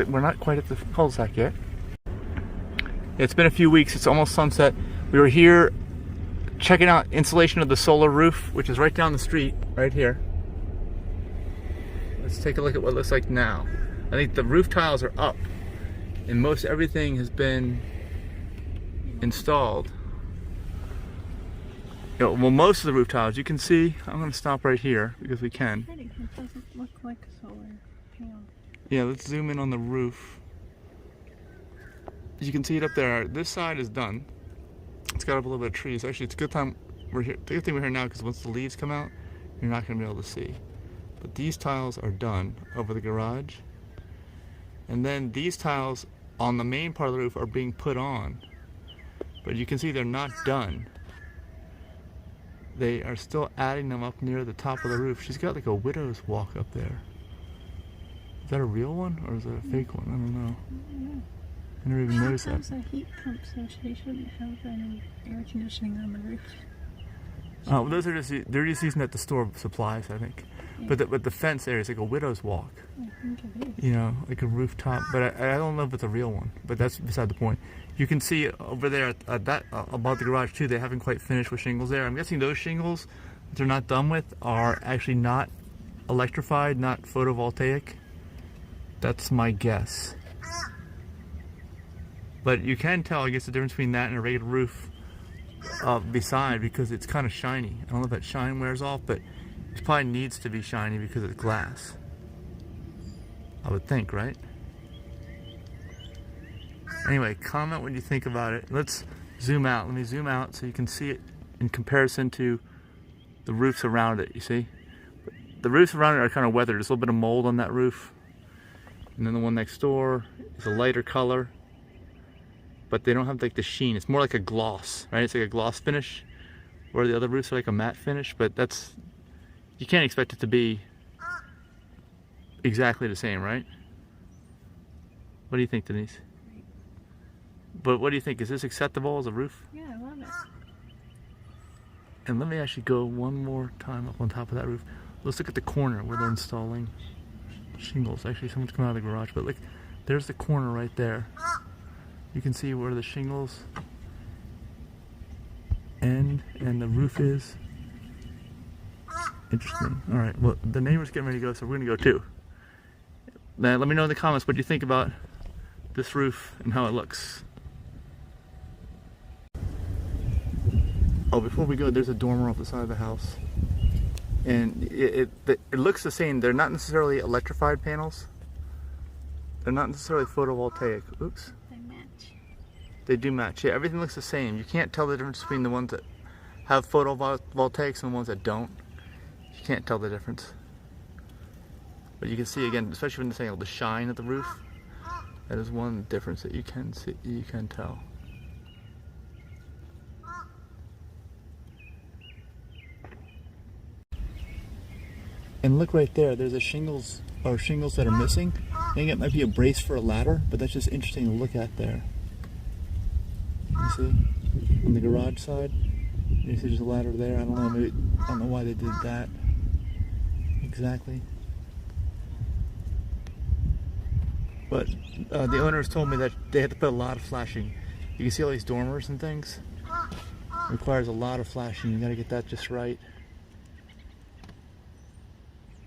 we're not quite at the cul-de-sac yet. It's been a few weeks. It's almost sunset. We were here checking out installation of the solar roof, which is right down the street, right here. Let's take a look at what it looks like now. I think the roof tiles are up, and most everything has been installed. Well, most of the roof tiles, you can see, I'm going to stop right here because we can. It doesn't look like a solar panel. Yeah, let's zoom in on the roof. As you can see it up there, this side is done. It's got up a little bit of trees. Actually, it's a good time we're here. The good thing we're here now because once the leaves come out, you're not going to be able to see. But these tiles are done over the garage. And then these tiles on the main part of the roof are being put on. But you can see they're not done. They are still adding them up near the top of the roof. She's got like a widow's walk up there. Is that a real one or is that a fake one? I don't know. I never even noticed that. It's a heat pump, so she shouldn't have any air conditioning on the roof. Oh, well, they're just using that to store supplies, I think. Yeah. But the fence there is like a widow's walk. I think it is. You know, like a rooftop. But I don't know if it's a real one. But that's beside the point. You can see over there above the garage too. They haven't quite finished with shingles there. I'm guessing those shingles that they're not done with are actually not electrified, not photovoltaic. That's my guess. But you can tell, I guess, the difference between that and a regular roof beside because it's kind of shiny. I don't know if that shine wears off, but it probably needs to be shiny because it's glass. I would think, right? Anyway, comment what you think about it. Let's zoom out. Let me zoom out so you can see it in comparison to the roofs around it, you see? The roofs around it are kind of weathered. There's a little bit of mold on that roof. And then the one next door is a lighter color. But they don't have like the sheen. It's more like a gloss, right? It's like a gloss finish, where the other roofs are like a matte finish. But that's, you can't expect it to be exactly the same, right? What do you think, Denise? But what do you think? Is this acceptable as a roof? Yeah, I love it. And let me actually go one more time up on top of that roof. Let's look at the corner where they're installing shingles. Actually, someone's coming out of the garage, but look, there's the corner right there. You can see where the shingles end and the roof is. Interesting. All right, well, the neighbor's getting ready to go, so we're gonna go too. Now, let me know in the comments what you think about this roof and how it looks. Oh, before we go, there's a dormer off the side of the house. And it looks the same. They're not necessarily electrified panels. They're not necessarily photovoltaic. Oops. They do match. Yeah, everything looks the same. You can't tell the difference between the ones that have photovoltaics and the ones that don't. You can't tell the difference. But you can see again, especially when they're saying the shine of the roof. That is one difference that you can see. You can tell. And look right there. There's a shingles that are missing. I think it might be a brace for a ladder, but that's just interesting to look at there. You see, on the garage side, you see there's a ladder there. I don't know, maybe, I don't know why they did that exactly. But the owners told me that they had to put a lot of flashing. You can see all these dormers and things. It requires a lot of flashing. You got to get that just right.